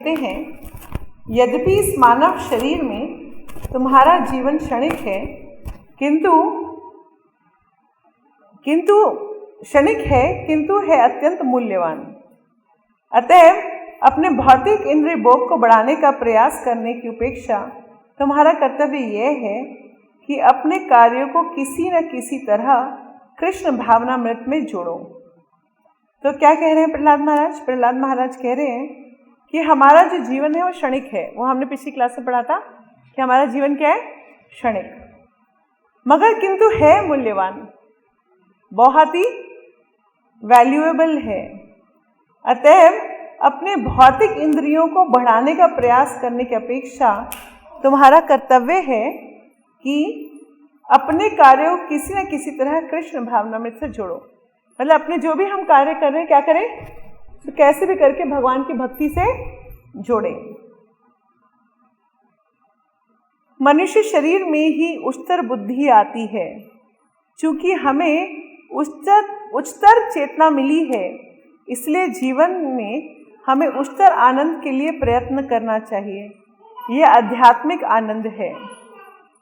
लिखते हैं, यद्यपि इस मानव शरीर में तुम्हारा जीवन क्षणिक है, किंतु है अत्यंत मूल्यवान। अतएव अपने भौतिक इंद्रिय भोग को बढ़ाने का प्रयास करने की अपेक्षा तुम्हारा कर्तव्य यह है कि अपने कार्यों को किसी न किसी तरह कृष्ण भावनामृत में जोड़ो। तो क्या कह रहे हैं प्रहलाद महाराज? प्रहलाद महाराज कह रहे हैं कि हमारा जो जीवन है वो क्षणिक है। वो हमने पिछली क्लास में पढ़ा था कि हमारा जीवन क्या है? क्षणिक, मगर किंतु है मूल्यवान, बहुत ही वैल्यूएबल है। अतएव अपने भौतिक इंद्रियों को बढ़ाने का प्रयास करने की अपेक्षा तुम्हारा कर्तव्य है कि अपने कार्यों को किसी न किसी तरह कृष्ण भावनामृत से जोड़ो। मतलब अपने जो भी हम कार्य कर रहे हैं, क्या करें? तो कैसे भी करके भगवान की भक्ति से जोड़ें। मनुष्य शरीर में ही उच्चतर बुद्धि आती है। चूंकि हमें उच्चतर चेतना मिली है, इसलिए जीवन में हमें उच्चतर आनंद के लिए प्रयत्न करना चाहिए। यह आध्यात्मिक आनंद है।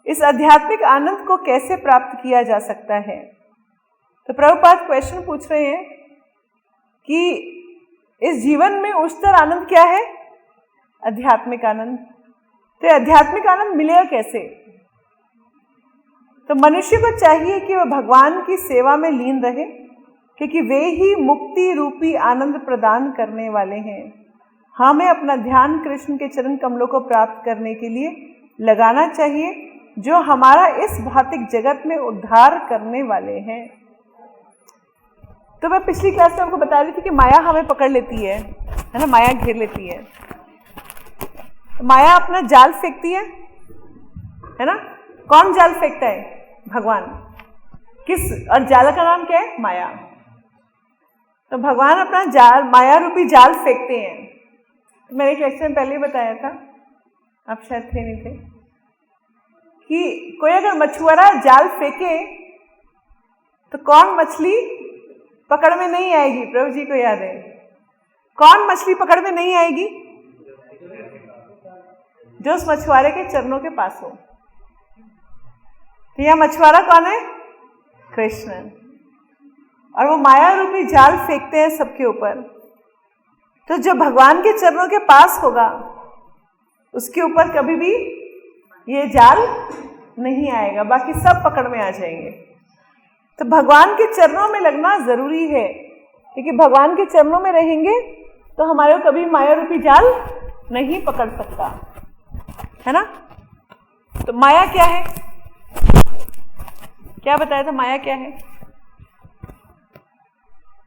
इस आध्यात्मिक आनंद को कैसे प्राप्त किया जा सकता है? तो प्रभुपाद क्वेश्चन पूछ रहे हैं कि इस जीवन में उच्चतर आनंद क्या है? आध्यात्मिक आनंद। तो आध्यात्मिक आनंद मिलेगा कैसे? तो मनुष्य को चाहिए कि वह भगवान की सेवा में लीन रहे, क्योंकि वे ही मुक्ति रूपी आनंद प्रदान करने वाले हैं। हमें अपना ध्यान कृष्ण के चरण कमलों को प्राप्त करने के लिए लगाना चाहिए, जो हमारा इस भौतिक जगत में उद्धार करने वाले हैं। तो मैं पिछली क्लास में आपको बता रही थी कि माया हमें पकड़ लेती है ना, माया घेर लेती है। माया अपना जाल फेंकती है ना। कौन जाल फेंकता है? भगवान। किस? और जाल का नाम क्या है? माया। तो भगवान अपना जाल, माया रूपी जाल फेंकते हैं। तो मैंने एक लेक्चर में पहले ही बताया था, आप शायद थे नहीं थे, कि कोई अगर मछुआरा जाल फेंके तो कौन मछली पकड़ में नहीं आएगी? प्रभु जी को याद है। कौन मछली पकड़ में नहीं आएगी? जो उस मछुआरे के चरणों के पास हो। तो यह मछुआरा कौन है? कृष्ण। और वो माया रूपी जाल फेंकते हैं सबके ऊपर। तो जो भगवान के चरणों के पास होगा उसके ऊपर कभी भी ये जाल नहीं आएगा, बाकी सब पकड़ में आ जाएंगे। तो भगवान के चरणों में लगना जरूरी है, क्योंकि भगवान के चरणों में रहेंगे तो हमारे को कभी माया रूपी जाल नहीं पकड़ सकता, है ना। तो माया क्या है? क्या बताया था? माया क्या है?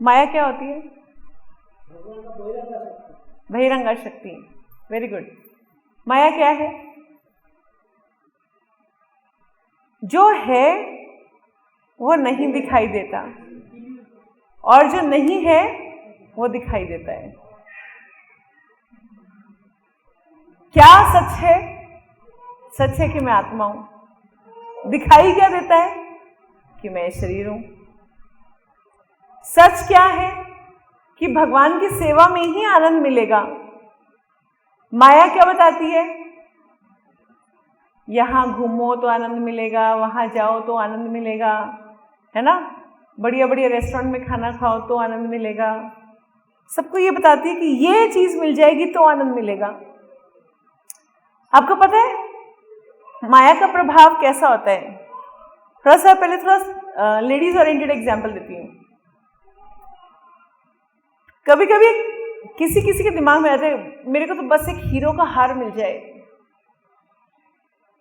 माया क्या होती है? बहिरंगा शक्ति। Very good. माया क्या है? जो है वो नहीं दिखाई देता, और जो नहीं है वो दिखाई देता है। क्या सच है? सच है कि मैं आत्मा हूं। दिखाई क्या देता है? कि मैं शरीर हूं। सच क्या है? कि भगवान की सेवा में ही आनंद मिलेगा। माया क्या बताती है? यहां घूमो तो आनंद मिलेगा, वहां जाओ तो आनंद मिलेगा, है ना। बढ़िया बढ़िया रेस्टोरेंट में खाना खाओ तो आनंद मिलेगा। सबको ये बताती है कि ये चीज मिल जाएगी तो आनंद मिलेगा। आपको पता है माया का प्रभाव कैसा होता है? थोड़ा लेडीज ओरिएंटेड एग्जाम्पल देती हूँ। कभी कभी किसी किसी के दिमाग में आता है, मेरे को तो बस एक हीरो का हार मिल जाए,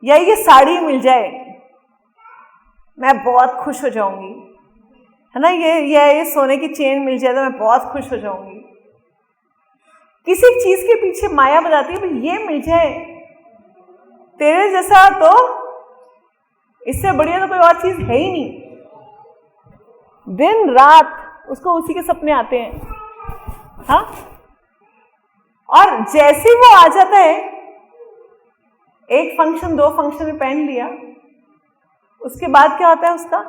या ये साड़ी मिल जाए, मैं बहुत खुश हो जाऊंगी, है ना। ये सोने की चेन मिल जाए तो मैं बहुत खुश हो जाऊंगी। किसी चीज के पीछे माया बताती है, भाई ये मिल जाए, तेरे जैसा तो इससे बढ़िया तो कोई और चीज है ही नहीं। दिन रात उसको उसी के सपने आते हैं, हाँ। और जैसे वो आ जाता है, एक फंक्शन दो फंक्शन में पहन लिया, उसके बाद क्या होता है उसका?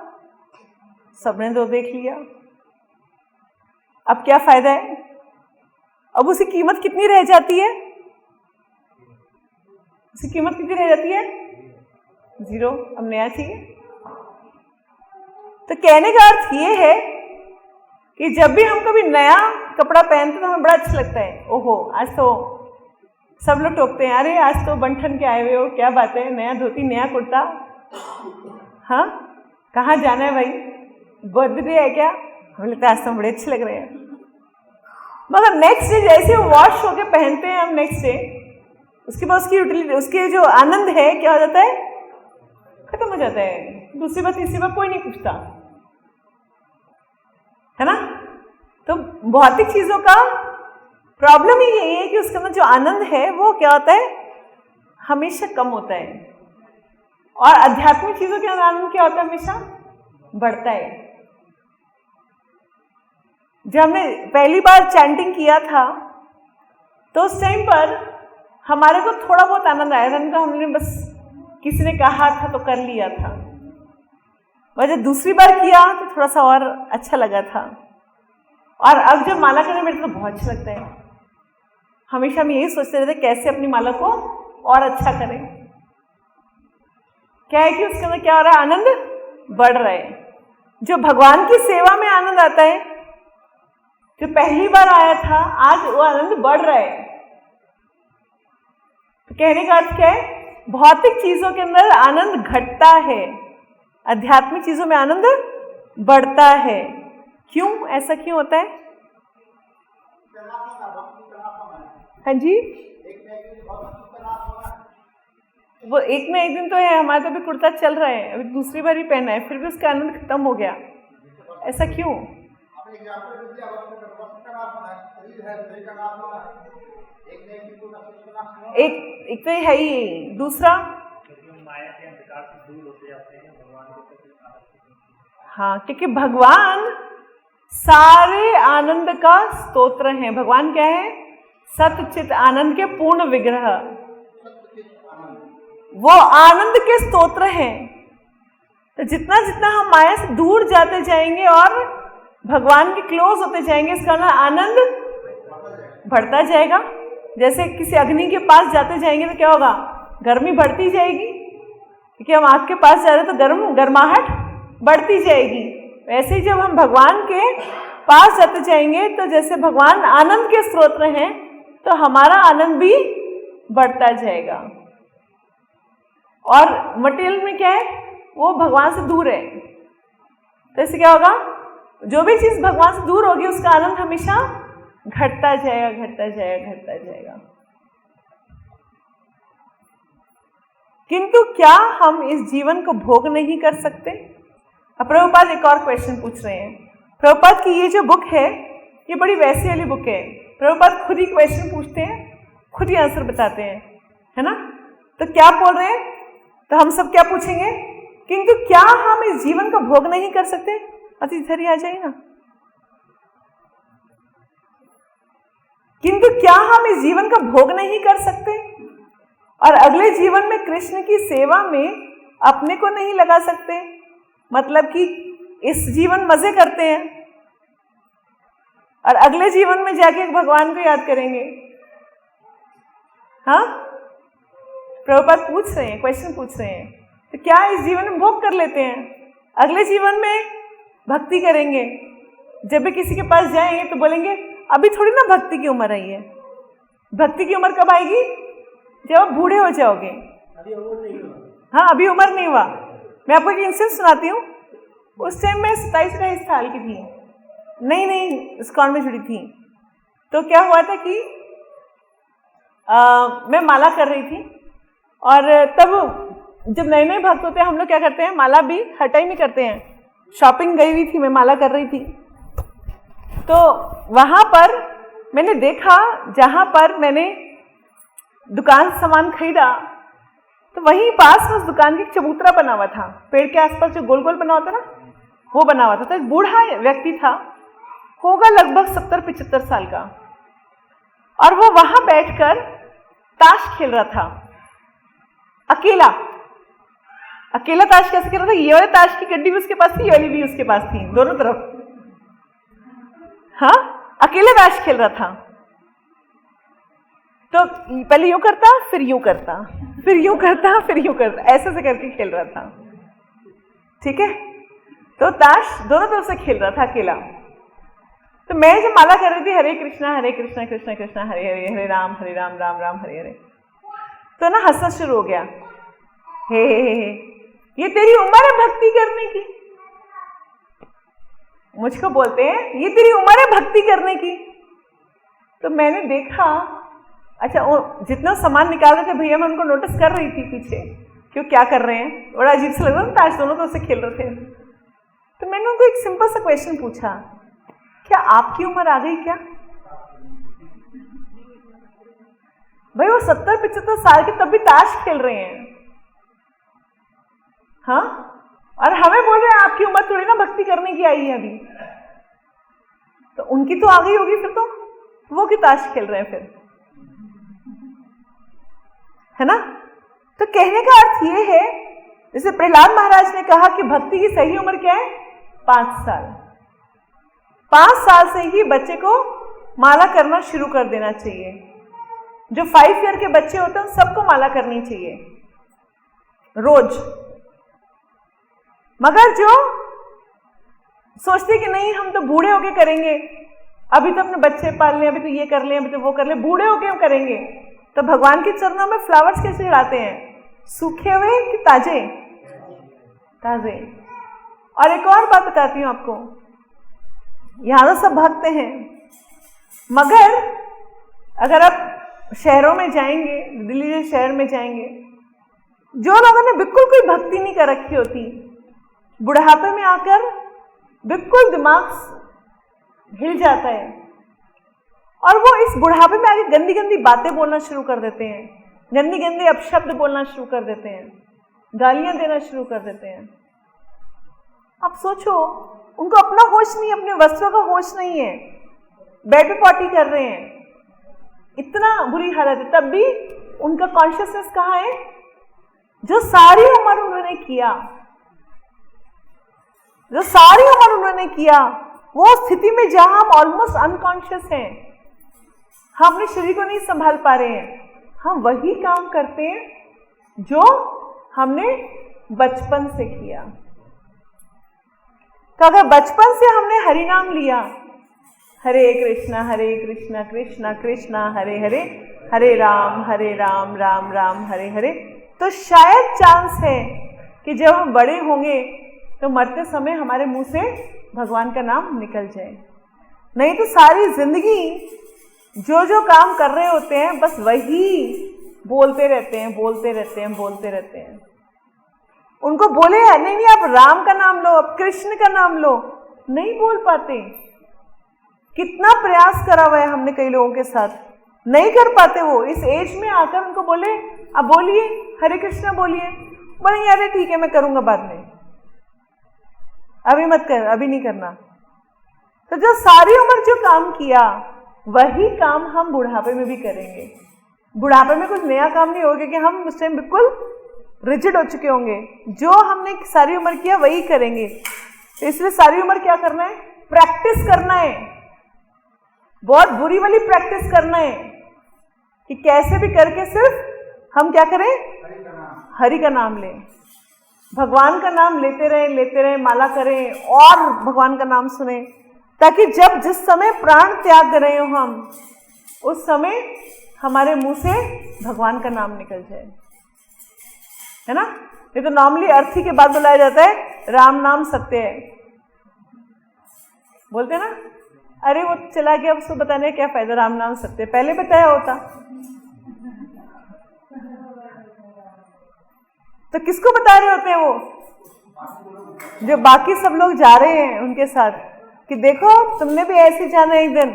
सबने तो देख लिया, अब क्या फायदा है? अब उसकी कीमत कितनी रह जाती है? उसकी कीमत कितनी रह जाती है? 0। अब नया चाहिए। तो कहने का अर्थ ये है कि जब भी हम कभी नया कपड़ा पहनते तो हमें बड़ा अच्छा लगता है। ओहो, आज तो सब लोग टोकते हैं, अरे आज तो बंठन के आए हुए हो, क्या बात है, नया धोती, नया कुर्ता। हाँ, कहाँ जाना है भाई, बर्थडे है क्या? हमें लगता है आज तो बड़े अच्छे लग रहे हैं। मगर नेक्स्ट डे जैसे वो वॉश होके पहनते हैं हम नेक्स्ट डे, उसके बाद उसकी यूटिलिटी, उसके जो आनंद है क्या हो जाता है? खत्म हो जाता है। दूसरी बार तीसरी बार कोई नहीं पूछता, है ना। तो भौतिक चीजों का प्रॉब्लम ही यही है कि उसके अंदर जो आनंद है वो क्या होता है? हमेशा कम होता है। और आध्यात्मिक चीजों के अंदर आनंद क्या होता है? हमेशा बढ़ता है। जब हमने पहली बार चैंटिंग किया था तो उस टाइम पर हमारे को थोड़ा बहुत आनंद आया था, तो हमने बस किसी ने कहा था तो कर लिया था। और जब दूसरी बार किया तो थोड़ा सा और अच्छा लगा था। और अब जब माला करने मेरे को बहुत अच्छा लगता है। हमेशा हम यही सोचते रहते कैसे अपनी माला को और अच्छा करें। क्या है कि उसके अंदर क्या हो रहा है? आनंद बढ़ रहा है। जो भगवान की सेवा में आनंद आता है, जो पहली बार आया था, आज वो आनंद बढ़ रहा है। तो कहने का अर्थ क्या है? भौतिक चीजों के अंदर आनंद घटता है, आध्यात्मिक चीजों में आनंद बढ़ता है। क्यों? ऐसा क्यों होता है? हाँ जी, वो एक ना एक दिन तो है, हमारा तो अभी कुर्ता चल रहा है, अभी दूसरी बार ही पहना है, फिर भी उसका आनंद खत्म हो गया। ऐसा क्यों? एक तो है ही, दूसरा हाँ, क्योंकि भगवान सारे आनंद का स्तोत्र है। भगवान क्या है? सतचित आनंद के पूर्ण विग्रह, वो आनंद के स्तोत्र हैं। तो जितना जितना हम माया से दूर जाते जाएंगे और भगवान के क्लोज होते जाएंगे, इसका ना आनंद बढ़ता जाएगा। जैसे किसी अग्नि के पास जाते जाएंगे तो क्या होगा? गर्मी बढ़ती जाएगी, क्योंकि हम आग के पास जा रहे हैं तो गर्माहट बढ़ती जाएगी। वैसे ही जब हम भगवान के पास जाते जाएंगे तो जैसे भगवान आनंद के स्रोत हैं, तो हमारा आनंद भी बढ़ता जाएगा। और मटेरियल में क्या है? वो भगवान से दूर है, तो इससे क्या होगा? जो भी चीज भगवान से दूर होगी उसका आनंद हमेशा घटता जाएगा, घटता जाएगा, घटता जाएगा। किंतु क्या हम इस जीवन को भोग नहीं कर सकते? अब प्रभुपाद एक और क्वेश्चन पूछ रहे हैं। प्रभुपाद की ये जो बुक है, ये बड़ी वैसी वाली बुक है। प्रभुपाद खुद ही क्वेश्चन पूछते हैं, खुद ही आंसर बताते हैं, है ना। तो क्या बोल रहे हैं? तो हम सब क्या पूछेंगे? किंतु क्या हम इस जीवन को भोग नहीं कर सकते? अति इधर ही आ जाइए ना। किंतु क्या हम इस जीवन का भोग नहीं कर सकते और अगले जीवन में कृष्ण की सेवा में अपने को नहीं लगा सकते? मतलब कि इस जीवन मजे करते हैं और अगले जीवन में जाके भगवान को याद करेंगे। हाँ, प्रभुपाद पूछ रहे हैं, क्वेश्चन पूछ रहे हैं। तो क्या इस जीवन में भोग कर लेते हैं, अगले जीवन में भक्ति करेंगे? जब भी किसी के पास जाएंगे तो बोलेंगे अभी थोड़ी ना भक्ति की उम्र आई है। भक्ति की उम्र कब आएगी? जब आप बूढ़े हो जाओगे। हाँ, अभी उम्र नहीं हुआ। मैं आपको एक इंसिडेंट सुनाती हूँ। उस टाइम मैं 27-28 साल की थी, नहीं इस्कॉन में जुड़ी थी। तो क्या हुआ था कि मैं माला कर रही थी, और तब जब नए नए भक्त होते हैं हम लोग क्या करते हैं, माला भी हर टाइम ही करते हैं। शॉपिंग गई हुई थी, मैं माला कर रही थी, तो वहाँ पर मैंने देखा, जहाँ पर मैंने दुकान से सामान खरीदा, तो वहीं पास उस दुकान की चबूतरा बना हुआ था। पेड़ के आसपास जो गोल गोल बना होता ना, वो बना हुआ था। तो एक बूढ़ा व्यक्ति था, होगा लगभग 70-75 साल का, और वो वहां बैठकर ताश खेल रहा था, अकेला। अकेला ताश कैसे खेल रहा था? ये वाले ताश की गड्डी भी उसके पास थी, ये वाली भी उसके पास थी, दोनों तरफ। हाँ, अकेले ताश खेल रहा था। तो पहले यूं करता, फिर यूं करता, फिर यूं करता, फिर यूं करता, ऐसे से करके खेल रहा था। ठीक है, तो ताश दोनों तरफ से खेल रहा था अकेला। तो मैं जब माला कर रही थी हरे कृष्णा कृष्णा कृष्णा हरे हरे, हरे राम राम राम हरे हरे, तो ना हंसना शुरू हो गया। हे ये तेरी उम्र है भक्ति करने की। मुझको बोलते हैं ये तेरी उम्र है भक्ति करने की। तो मैंने देखा, अच्छा वो जितना सामान निकाल रहे थे भैया, मैं उनको नोटिस कर रही थी पीछे कि वो क्या कर रहे हैं। बड़ा अजीब सा लग रहा था, ताश दोनों तरफ से खेल रहे थे। तो मैंने उनको एक सिंपल सा क्वेश्चन पूछा, क्या आपकी उम्र आ गई क्या? भाई वो 70-75 साल के तब भी ताश खेल रहे हैं, हाँ, और हमें बोल रहे हैं आपकी उम्र थोड़ी ना भक्ति करने की आई है अभी। तो उनकी तो आ गई होगी, फिर तो वो क्यों ताश खेल रहे हैं फिर, है ना? तो कहने का अर्थ ये है, जैसे प्रहलाद महाराज ने कहा कि भक्ति की सही उम्र क्या है? 5 साल। 5 साल से ही बच्चे को माला करना शुरू कर देना चाहिए। जो 5 ईयर के बच्चे होते हैं उन सबको माला करनी चाहिए रोज। मगर जो सोचते कि नहीं हम तो बूढ़े होके करेंगे, अभी तो अपने बच्चे पाल लें, अभी तो ये कर लें, अभी तो वो कर लें, बूढ़े होके हम करेंगे, तो भगवान के चरणों में फ्लावर्स कैसे चढ़ाते हैं? सूखे हुए कि ताजे? ताजे। और एक और बात बताती हूँ आपको, यहां तो सब भक्त हैं, मगर अगर आप शहरों में जाएंगे, दिल्ली जैसे शहर में जाएंगे, जो लोगों ने बिल्कुल कोई भक्ति नहीं कर रखी होती, बुढ़ापे में आकर बिल्कुल दिमाग हिल जाता है और वो इस बुढ़ापे में आके गंदी गंदी बातें बोलना शुरू कर देते हैं, गंदी गंदी अपशब्द बोलना शुरू कर देते हैं, गालियां देना शुरू कर देते हैं। आप सोचो, उनको अपना होश नहीं, अपने वस्त्रों का होश नहीं है, बेड पे पॉटी कर रहे हैं, इतना बुरी हालत है, तब भी उनका कॉन्शियसनेस कहाँ है? जो सारी उम्र उन्होंने किया, जो सारी उम्र उन्होंने किया, वो स्थिति में जहां हम ऑलमोस्ट अनकॉन्शियस हैं, हम अपने शरीर को नहीं संभाल पा रहे हैं, हम वही काम करते हैं जो हमने बचपन से किया। तो अगर बचपन से हमने हरि नाम लिया, हरे कृष्णा कृष्णा कृष्णा हरे हरे, हरे राम राम राम हरे हरे, तो शायद चांस है कि जब हम बड़े होंगे तो मरते समय हमारे मुंह से भगवान का नाम निकल जाए। नहीं तो सारी जिंदगी जो जो काम कर रहे होते हैं बस वही बोलते रहते हैं। उनको बोले नहीं आप राम का नाम लो, आप कृष्ण का नाम लो, नहीं बोल पाते। कितना प्रयास करा हुआ है हमने कई लोगों के साथ, नहीं कर पाते। वो इस एज में आकर उनको बोले अब बोलिए हरे कृष्णा बोलिए, बोलेंगे अरे ठीक है मैं करूंगा बाद में, अभी मत कर, अभी नहीं करना। तो जो सारी उम्र जो काम किया वही काम हम बुढ़ापे में भी करेंगे। बुढ़ापे में कुछ नया काम नहीं होगा कि हम उस टाइम बिल्कुल रिजिड हो चुके होंगे, जो हमने सारी उम्र किया वही करेंगे। तो इसलिए सारी उम्र क्या करना है? प्रैक्टिस करना है, बहुत बुरी वाली प्रैक्टिस करना है कि कैसे भी करके सिर्फ हम क्या करें? हरि का नाम लें, भगवान का नाम लेते रहें, माला करें और भगवान का नाम सुने, ताकि जब जिस समय प्राण त्याग रहे हो हम, उस समय हमारे मुंह से भगवान का नाम निकल जाए, है ना? ये तो नॉर्मली अर्थी के बाद बुलाया जाता है राम नाम सत्य है, बोलते हैं ना, अरे वो चला गया, उसको बताने का क्या फायदा, राम नाम सत्य, पहले बताया होता। तो किसको बता रहे होते हैं वो? जो बाकी सब लोग जा रहे हैं उनके साथ, कि देखो तुमने भी ऐसे जाना एक दिन,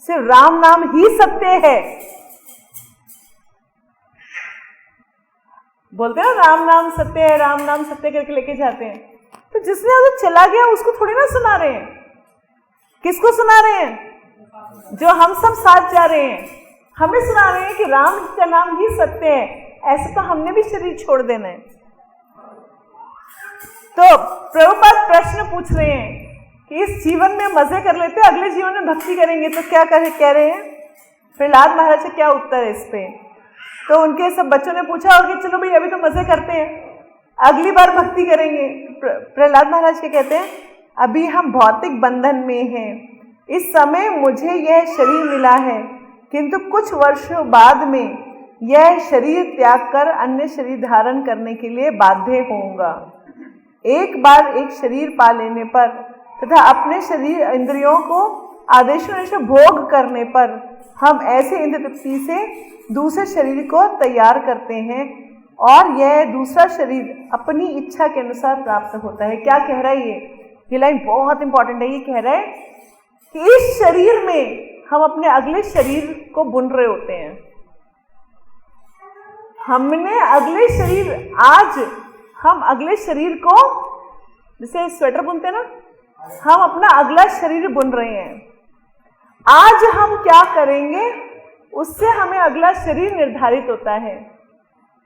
सिर्फ राम नाम ही सत्य है। बोलते हैं राम नाम सत्य है, राम नाम सत्य करके लेके जाते हैं। तो जिसने अगर चला गया उसको थोड़ी ना सुना रहे हैं, किसको सुना रहे हैं? जो हम सब साथ जा रहे हैं, हमें सुना रहे हैं कि राम का नाम ही सत्य है। ऐसे तो हमने भी शरीर छोड़ देना है। तो प्रभुपाद प्रश्न पूछ रहे हैं कि इस जीवन में मजे कर लेते, अगले जीवन में भक्ति करेंगे तो क्या कह रहे हैं? प्रहलाद महाराज का क्या उत्तर है इस पे? तो उनके सब बच्चों ने पूछा होगा कि चलो भाई अभी तो मजे करते हैं, अगली बार भक्ति करेंगे। प्रहलाद महाराज क्या कहते हैं, अभी हम भौतिक बंधन में हैं, इस समय मुझे यह शरीर मिला है, किंतु कुछ वर्षों बाद में यह शरीर त्याग कर अन्य शरीर धारण करने के लिए बाध्य होऊंगा। एक बार एक शरीर पा लेने पर तथा अपने शरीर इंद्रियों को आदेशों से भोग करने पर हम ऐसे इंद्र तृप्ति से दूसरे शरीर को तैयार करते हैं और यह दूसरा शरीर अपनी इच्छा के अनुसार प्राप्त होता है। क्या कह रहा है ये लाइन बहुत इंपॉर्टेंट है। ये कह रहा है कि इस शरीर में हम अपने अगले शरीर को बुन रहे होते हैं। हमने अगले शरीर, आज हम अगले शरीर को, जैसे स्वेटर बुनते हैं ना, हम अपना अगला शरीर बुन रहे हैं। आज हम क्या करेंगे उससे हमें अगला शरीर निर्धारित होता है।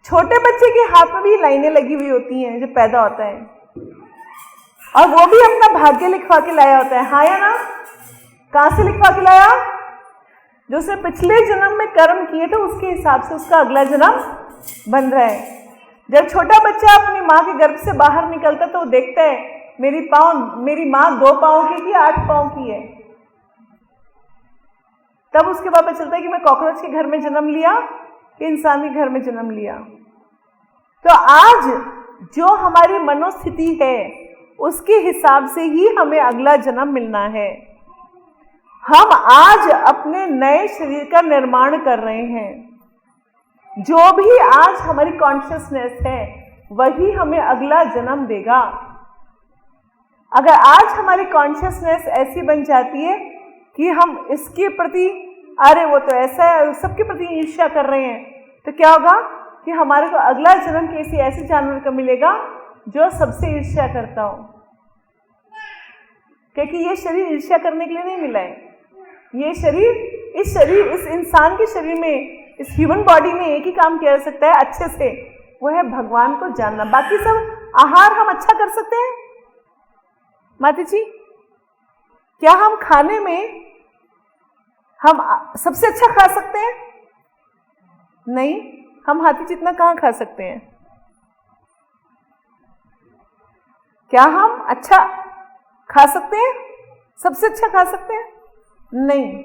छोटे बच्चे के हाथ में भी लाइनें लगी हुई होती हैं जब पैदा होता है, और वो भी अपना भाग्य लिखवा के लाया होता है। हाँ या ना? कहां से लिखवा के लाया? जो उसने पिछले जन्म में कर्म किए थे उसके हिसाब से उसका अगला जन्म बन रहा है। जब छोटा बच्चा अपनी माँ के गर्भ से बाहर निकलता तो वो देखता है मेरी माँ 2 पाँव की 8 पाँव की है। तब उसके बाद पता चलता है कि मैं कॉकरोच के घर में जन्म लिया कि इंसान के घर में जन्म लिया। तो आज जो हमारी मनोस्थिति है उसके हिसाब से ही हमें अगला जन्म मिलना है। हम आज अपने नए शरीर का निर्माण कर रहे हैं। जो भी आज हमारी कॉन्शियसनेस है वही हमें अगला जन्म देगा। अगर आज हमारी कॉन्शियसनेस ऐसी बन जाती है कि हम इसके प्रति, अरे वो तो ऐसा है, सबके प्रति ईर्ष्या कर रहे हैं, तो क्या होगा कि हमारे को अगला जन्म किसी ऐसे जानवर का मिलेगा जो सबसे ईर्ष्या करता हो। क्योंकि ये शरीर ईर्ष्या करने के लिए नहीं मिला है। ये शरीर इस इंसान के शरीर में, इस ह्यूमन बॉडी में एक ही काम किया जा सकता है अच्छे से, वो है भगवान को जानना। बाकी सब आहार हम अच्छा कर सकते हैं। माता जी, क्या हम खाने में हम सबसे अच्छा खा सकते हैं? नहीं, हम हाथी जितना कहाँ खा सकते हैं? क्या हम अच्छा खा सकते हैं? सबसे अच्छा खा सकते हैं? नहीं।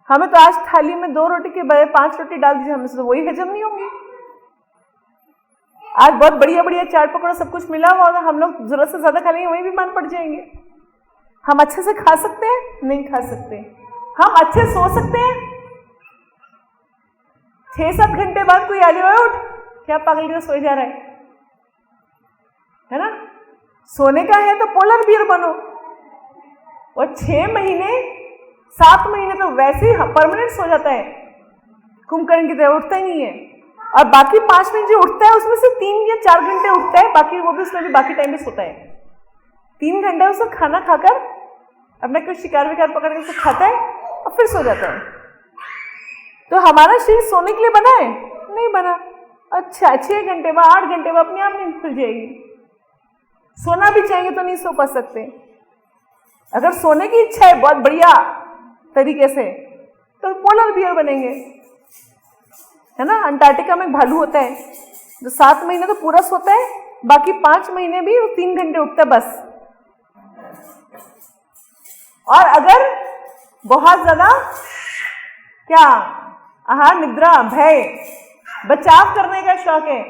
हमें तो आज थाली में 2 रोटी के बजाय 5 रोटी डाल दीजिए, हमें तो वही हजम नहीं होंगी। आज बहुत बढ़िया बढ़िया चाट पकौड़ा सब कुछ मिला हुआ, हम लोग जरूरत से ज्यादा खा लेंगे, वहीं बीमार पड़ जाएंगे। हम अच्छे से खा सकते हैं? नहीं खा सकते। हम अच्छे सो सकते हैं? 6-7 घंटे बाद कोई आ जाए, उठ क्या पागल की तरह सोए जा रहा है ना? सोने का है तो पोलर बियर बनो। और 6 महीने 7 महीने तो वैसे ही परमानेंट सो जाता है, कुंभकर्ण की तरह उठता ही नहीं है। और बाकी 5 मिनट जो उठता है उसमें से 3 या 4 घंटे उठता है, बाकी वो भी उसमें भी बाकी टाइम में सोता है। 3 घंटे उसको खाना खाकर अपना कुछ शिकार विकार पकड़ कर खाता है और फिर सो जाता है। तो हमारा शरीर सोने के लिए बना है? नहीं बना। अच्छा, 6 घंटे बाद 8 घंटे बाद अपने आप नींद खुल जाएगी। सोना भी चाहेंगे तो नहीं सो पा सकते। अगर सोने की इच्छा है बहुत बढ़िया तरीके से तो पोलर बियर बनेंगे, है ना? अंटार्कटिका में एक भालू होता है जो 7 महीने तो पूरा सोता है, बाकी 5 महीने भी वो 3 घंटे उठता है बस। और अगर बहुत ज्यादा क्या आहार, निद्रा, भय, बचाव करने का शौक है,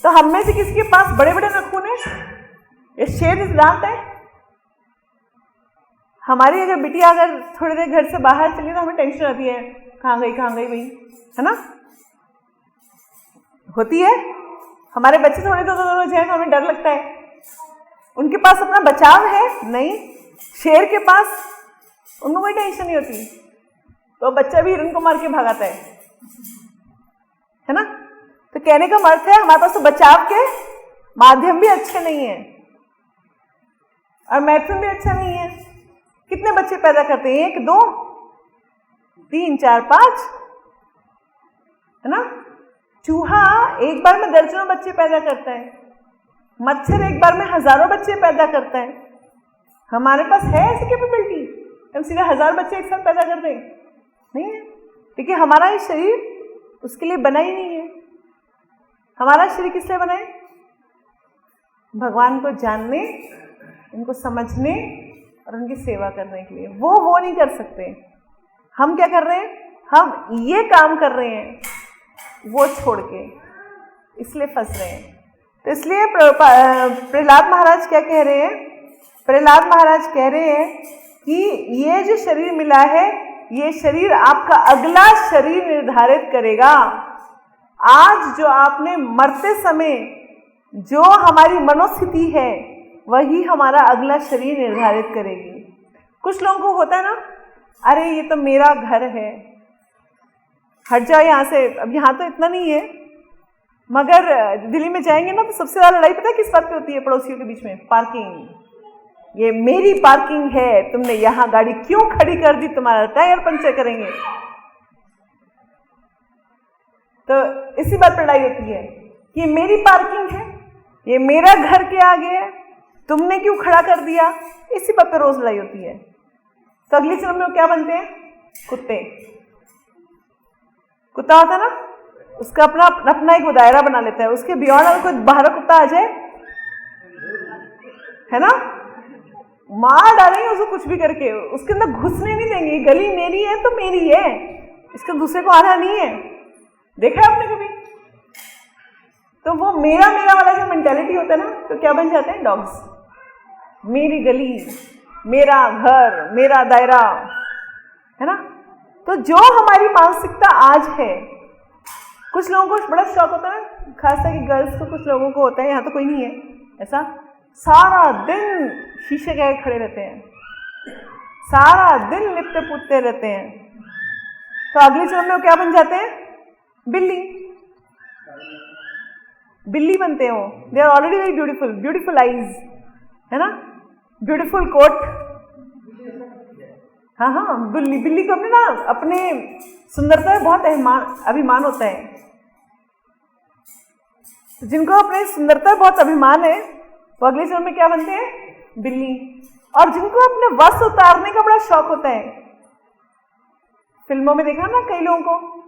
तो हम में से किसी के पास बड़े बड़े नाखून है? ये शेर इस दांत है। हमारी अगर बिटिया अगर थोड़ी देर घर से बाहर चली तो हमें टेंशन आती है, कहाँ गई भाई, है ना? होती है। हमारे बच्चे थोड़े तो हो जाए तो हमें डर लगता है। उनके पास अपना बचाव है? नहीं। शेर के पास उनको कोई टेंशन नहीं होती, तो बच्चा भी हिरन को मार के भागाता है ना? तो कहने का मतलब है हमारे पास तो बचाव के माध्यम भी अच्छे नहीं है और मैथुन भी अच्छा नहीं है। कितने बच्चे पैदा करते हैं? 1, 2, 3, 4, 5, है ना? चूहा एक बार में दर्जनों बच्चे पैदा करता है। मच्छर एक बार में हजारों बच्चे पैदा करता है। हमारे पास है ऐसी कैपेबिलिटी हम सीधा 1000 बच्चे एक साथ पैदा कर दें? नहीं है, क्योंकि हमारा ये शरीर उसके लिए बना ही नहीं है। हमारा शरीर किस लिए बना है? भगवान को जानने, उनको समझने और उनकी सेवा करने के लिए। वो नहीं कर सकते। हम क्या कर रहे हैं? हम ये काम कर रहे हैं वो छोड़ के, इसलिए फंस रहे हैं। तो इसलिए प्रहलाद महाराज क्या कह रहे हैं? प्रहलाद महाराज कह रहे हैं कि ये जो शरीर मिला है, ये शरीर आपका अगला शरीर निर्धारित करेगा। आज जो आपने मरते समय जो हमारी मनोस्थिति है, वही हमारा अगला शरीर निर्धारित करेगी। कुछ लोगों को होता है ना, अरे ये तो मेरा घर है, हट जाओ यहाँ से। अब यहाँ तो इतना नहीं है, मगर दिल्ली में जाएंगे ना तो सबसे ज़्यादा लड़ाई पता है किस बात पे होती है? पड़ोसियों के बीच में। पार्किंग। ये मेरी पार्किंग है, तुमने यहाँ गाड़ी क्यों खड़ी कर दी? तुम्हारा टायर पंचर करेंगे। तो इसी बात पर लड़ाई होती है, ये मेरी पार्किंग है, ये मेरा घर के आगे है, तुमने क्यों खड़ा कर दिया? इसी बात पर रोज लड़ाई होती है। तो अगले जन्म में वो क्या बनते हैं? कुत्ते। कुत्ता होता है ना, उसका अपना एक दायरा बना लेता है, उसके बियॉन्ड अगर कोई बाहर कुत्ता आ जाए, है ना, मार डालेंगे उसको कुछ भी करके, उसके अंदर घुसने नहीं देंगे। गली मेरी है तो मेरी है, इसका दूसरे को आना नहीं है। देखा है आपने कभी? तो वो मेरा वाला जो मेंटालिटी होता है ना, तो क्या बन जाते हैं? डॉग्स। मेरी गली, मेरा घर, मेरा दायरा, है ना। तो जो हमारी मानसिकता आज है, कुछ लोगों को बड़ा शौक होता है, खासकर कि गर्ल्स को, कुछ लोगों को होता है, यहाँ तो कोई नहीं है ऐसा, सारा दिन शीशे के आगे खड़े रहते हैं, सारा दिन लिपते पूछते रहते हैं। तो अगले जन्म में वो क्या बन जाते हैं? बिल्ली। बिल्ली बनते हैं वो। They are already very beautiful, beautiful eyes, है ना, ब्यूटीफुल कोट। हाँ, बिल्ली को अपने सुंदरता में बहुत अभिमान होता है। तो जिनको अपने सुंदरता में बहुत अभिमान है, वो अगले जन्म में क्या बनते हैं? बिल्ली। और जिनको अपने वस्त्र उतारने का बड़ा शौक होता है, फिल्मों में देखा ना, कई लोगों को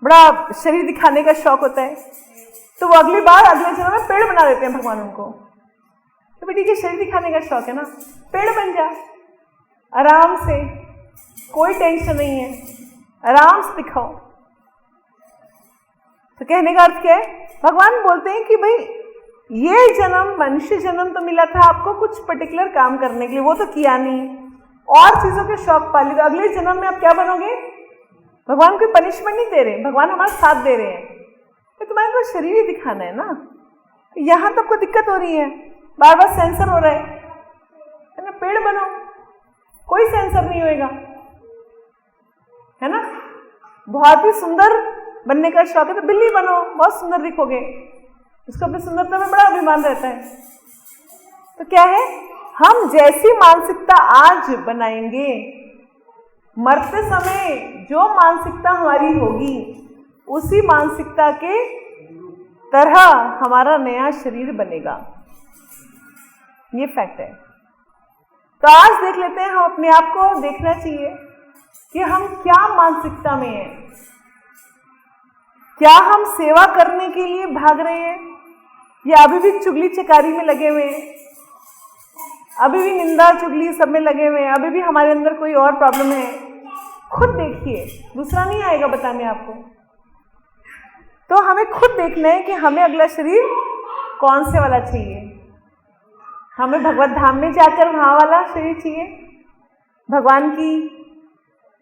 बड़ा शरीर दिखाने का शौक होता है, तो वो अगले जन्म में पेड़ बना देते हैं भगवान उनको। तो बेटी के शरीर दिखाने का शौक है ना, पेड़ बन जा, आराम से, कोई टेंशन नहीं है, आराम से दिखाओ। तो कहने का अर्थ क्या है? भगवान बोलते हैं कि भाई ये जन्म, मनुष्य जन्म तो मिला था आपको कुछ पर्टिकुलर काम करने के लिए, वो तो किया नहीं, और चीजों के शौक पाले। तो अगले जन्म में आप क्या बनोगे? भगवान कोई पनिशमेंट नहीं दे रहे, भगवान हमारा साथ दे रहे हैं। तो तुम्हारे को शरीर ही दिखाना है ना, यहाँ तो आपको दिक्कत हो रही है, बार बार सेंसर हो रहा है ना। पेड़ बनो, कोई सेंसर नहीं होएगा, है ना। बहुत ही सुंदर बनने का शौक है तो बिल्ली बनो, बहुत सुंदर दिखोगे, उसको अपनी सुंदरता में बड़ा अभिमान रहता है। तो क्या है, हम जैसी मानसिकता आज बनाएंगे, मरते समय जो मानसिकता हमारी होगी, उसी मानसिकता के तरह हमारा नया शरीर बनेगा। ये फैक्ट है। तो आज देख लेते हैं, हम अपने आप को देखना चाहिए कि हम क्या मानसिकता में हैं। क्या हम सेवा करने के लिए भाग रहे हैं, या अभी भी चुगली चकारी में लगे हुए हैं, अभी भी निंदा चुगली सब में लगे हुए हैं, अभी भी हमारे अंदर कोई और प्रॉब्लम है? खुद देखिए, दूसरा नहीं आएगा बताने आपको। तो हमें खुद देखना है कि हमें अगला शरीर कौन से वाला चाहिए। हमें भगवत धाम में जाकर वहाँ वाला शरीर चाहिए, भगवान की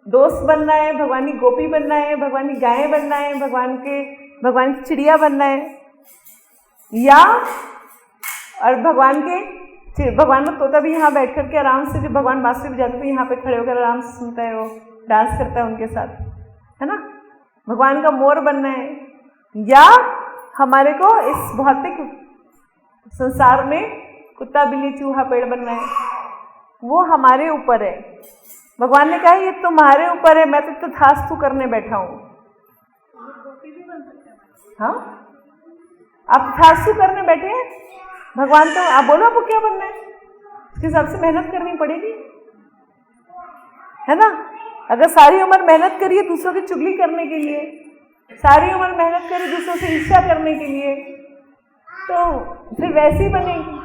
दोस्त बनना है, भगवान की गोपी बनना है, भगवान की गायें बनना है, भगवान की चिड़िया बनना है, या और भगवान का तोता भी यहाँ बैठ करके आराम से, जब भगवान बांसुरी बजाते तो यहाँ पे खड़े होकर आराम से सुनता है, वो डांस करता है उनके साथ, है ना। भगवान का मोर बनना है, या हमारे को इस भौतिक संसार में कुत्ता बिल्ली चूहा पेड़ बनना है, वो हमारे ऊपर है। भगवान ने कहा ये तुम्हारे ऊपर है, मैं तो तथास्तु करने बैठा हूँ। हाँ, आप तथास्तु करने बैठे हैं, भगवान तो आप बोलो आपको क्या बनना है, उसके हिसाब से मेहनत करनी पड़ेगी, है ना। अगर सारी उम्र मेहनत करिए दूसरों की चुगली करने के लिए, सारी उम्र मेहनत करे दूसरों से ईर्ष्या करने के लिए, तो फिर वैसे ही बनेगी।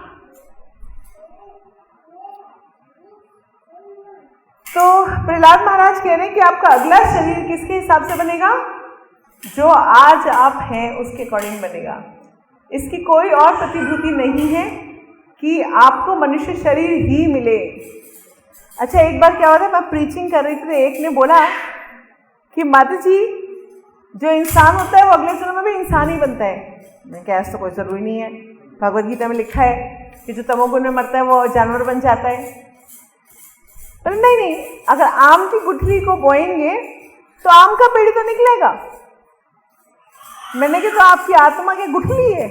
तो प्रहलाद महाराज कह रहे हैं कि आपका अगला शरीर किसके हिसाब से बनेगा? जो आज आप हैं उसके अकॉर्डिंग बनेगा। इसकी कोई और प्रतिभूति नहीं है कि आपको मनुष्य शरीर ही मिले। अच्छा, एक बार क्या होता है, मैं प्रीचिंग कर रही थी, एक ने बोला कि माता जी जो इंसान होता है वो अगले जन्म में भी इंसान ही बनता है। मैं क्या, ऐसा कोई जरूरी नहीं है, भगवद गीता में लिखा है कि जो तमोगुण में मरता है वो जानवर बन जाता है। पर नहीं, अगर आम की गुठली को बोएंगे तो आम का पेड़ तो निकलेगा। मैंने कहा तो आपकी आत्मा की गुठली है।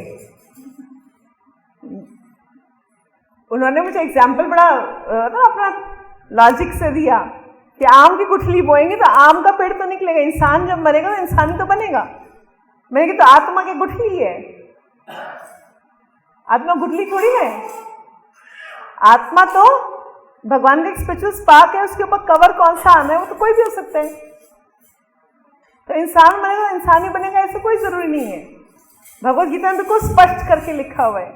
उन्होंने मुझे एग्जाम्पल बड़ा ना अपना लॉजिक से दिया कि आम की गुठली बोएंगे तो आम का पेड़ तो निकलेगा, इंसान जब मरेगा तो इंसान तो बनेगा। मैंने कहा तो आत्मा की गुठली है। आत्मा गुठली थोड़ी है, आत्मा तो भगवान का एक स्पिरिचुअल स्पार्क है, उसके ऊपर कवर कौन सा आना है वो तो कोई भी हो सकता है। तो इंसान बनेगा इंसान ही बनेगा, ऐसे कोई जरूरी नहीं है। भगवद गीता में बिल्कुल स्पष्ट करके लिखा हुआ है।